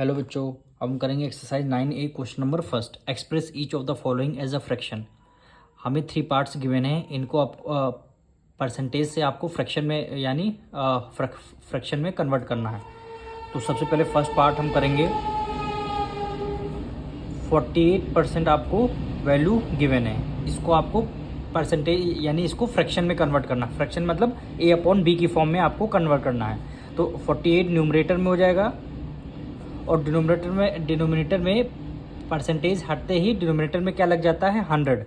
Hello बच्चों, अब हम करेंगे exercise 9A question number first. Express each of the following as a fraction. हमें 3 पार्ट्स गिवन हैं, इनको आप परसेंटेज से आपको फ्रैक्शन में यानी फ्रैक्शन में कन्वर्ट करना है। तो सबसे पहले फर्स्ट पार्ट हम करेंगे। 48% आपको वैल्यू गिवन है, इसको आपको परसेंटेज यानी इसको फ्रैक्शन में कन्वर्ट करना है। फ्रैक्शन मतलब A/B की फॉर्म में आपको कन्वर्ट करना है। तो 48 न्यूमरेटर में हो जाएगा और डिनोमिनेटर में परसेंटेज हटते ही डिनोमिनेटर में क्या लग जाता है 100।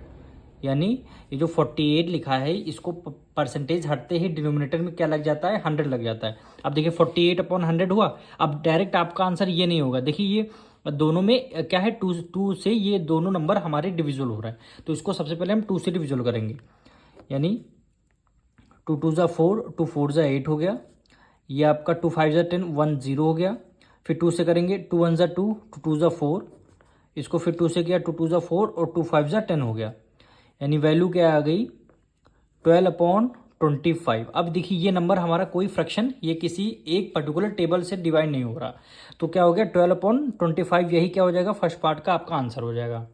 यानी ये जो 48 लिखा है इसको परसेंटेज हटते ही डिनोमिनेटर में क्या लग जाता है 100 लग जाता है। अब देखिए 48/100 हुआ। अब डायरेक्ट आपका आंसर ये नहीं होगा। देखिए ये दोनों में क्या है, टू से ये दोनों नंबर हमारे डिविजल हो रहा है, तो इसको सबसे पहले हम 2 से डिविजल करेंगे। यानी 2 2 ज़ा 4, 2 4 ज़ा 8 हो गया। ये आपका 2 5 ज़ा 10, 1 0 हो गया। फिर 2 से करेंगे, 2 1 ज़ा 2, 2 2 ज़ा 4। इसको फिर 2 से किया, 2 2 ज़ा 4 और 2 5 ज़ा 10 हो गया। यानी वैल्यू क्या आ गई 12/25। अब देखिए ये नंबर हमारा कोई फ्रैक्शन, ये किसी एक पर्टिकुलर टेबल से डिवाइड नहीं हो रहा, तो क्या हो गया 12/25। यही क्या हो जाएगा, फर्स्ट पार्ट का आपका आंसर हो जाएगा।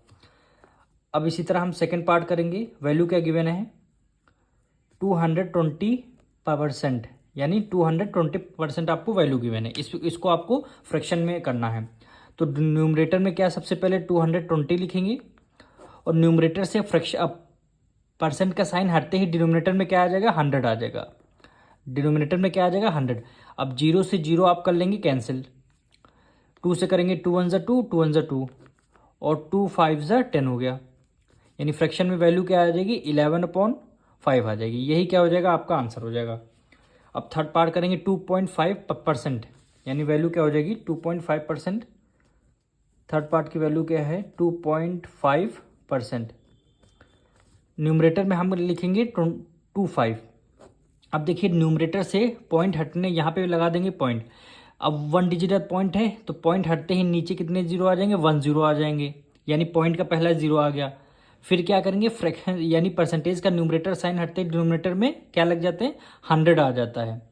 अब इसी तरह हम सेकेंड पार्ट करेंगे। वैल्यू क्या गिवन है 220%, यानी 220% आपको वैल्यू गिवन है। इसको आपको फ्रैक्शन में करना है। तो न्यूमरेटर में क्या, सबसे पहले 220 लिखेंगे और न्यूमरेटर से फ्रैक्शन परसेंट का साइन हटते ही डिनोमिनेटर में क्या आ जाएगा 100 आ जाएगा। डिनोमिनेटर में क्या आ जाएगा 100। अब 0 से 0 आप कर लेंगे कैंसिल। 2 से करेंगे, 2 1 ज़ा 2, 2 1 ज़ा 2 और 2 5 ज़ा 10 हो गया। यानी फ्रैक्शन में वैल्यू क्या आ जाएगी 11/5 आ जाएगी। यही क्या हो जाएगा आपका आंसर हो जाएगा। अब थर्ड पार्ट करेंगे 2.5%, यानी वैल्यू क्या हो जाएगी 2.5%। थर्ड पार्ट की वैल्यू क्या है 2.5%। न्यूमरेटर में हम लिखेंगे 25। अब देखिए न्यूमरेटर से पॉइंट हटने यहाँ पे लगा देंगे पॉइंट। अब 1 डिजिट पॉइंट है तो पॉइंट हटते ही नीचे कितने जीरो आ जाएंगे 1 0 आ जाएंगे। यानी पॉइंट का पहला 0 आ गया। फिर क्या करेंगे फ्रैक्शन यानी परसेंटेज का न्यूमरेटर साइन हटते ही डिनोमिनेटर में क्या लग जाते हैं 100 आ जाता है।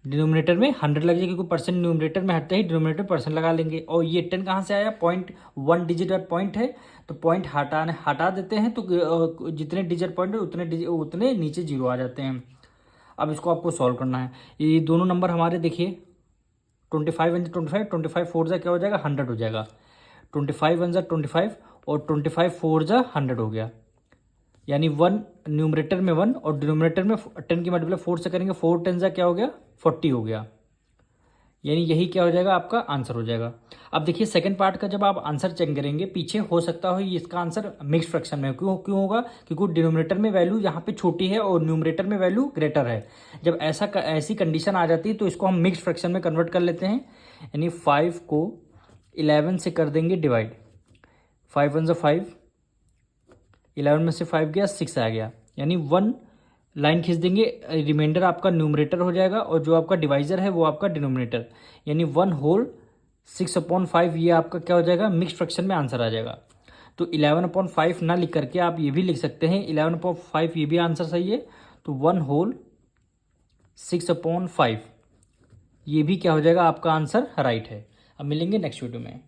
डिनोमिनेटर में 100 लग जाएगा क्योंकि परसेंट न्यूमरेटर में हटते ही डिनोमिनेटर परसेंट लगा लेंगे। और ये 10 कहाँ से आया, पॉइंट 1 डिजिट पॉइंट है तो पॉइंट हटा देते हैं तो जितने डिजिट पॉइंट है उतने नीचे जीरो आ जाते हैं। अब इसको आपको सॉल्व करना है। ये दोनों नंबर हमारे देखिए 25 1 25, 25 4 जा क्या हो जाएगा 100 हो जाएगा। 25 1 जा 25 और 25 4 जा 100 हो गया। यानी 1 न्यूमरेटर में 1 और डिनोमिनेटर में 10 की मल्टीप्लाई 4 से करेंगे, 4 10 जा क्या हो गया 40 हो गया। यानी यही क्या हो जाएगा आपका आंसर हो जाएगा। अब देखिए सेकंड पार्ट का जब आप आंसर चेक करेंगे पीछे हो सकता हो इसका आंसर मिक्स फ्रैक्शन में क्यों होगा, क्योंकि डिनोमिनेटर में वैल्यू यहाँ पे छोटी है और न्यूमरेटर में वैल्यू ग्रेटर है। जब ऐसी कंडीशन आ जाती है तो इसको हम मिक्स फ्रैक्शन में कन्वर्ट कर लेते हैं। यानी 5 को 11 से कर देंगे डिवाइड। 5 1 5, 11 में से 5 गया 6 आ गया। यानी 1 लाइन खींच देंगे, रिमाइंडर आपका न्यूमरेटर हो जाएगा और जो आपका डिवाइजर है वो आपका डिनोमिनेटर। यानी 1 होल 6/5 ये आपका क्या हो जाएगा मिक्स फ्रैक्शन में आंसर आ जाएगा। तो 11/5 ना लिख करके आप ये भी लिख सकते हैं 11/5, ये भी आंसर सही है। तो 1 होल 6/5 ये भी क्या हो जाएगा आपका आंसर राइट है। अब मिलेंगे नेक्स्ट वीडियो में।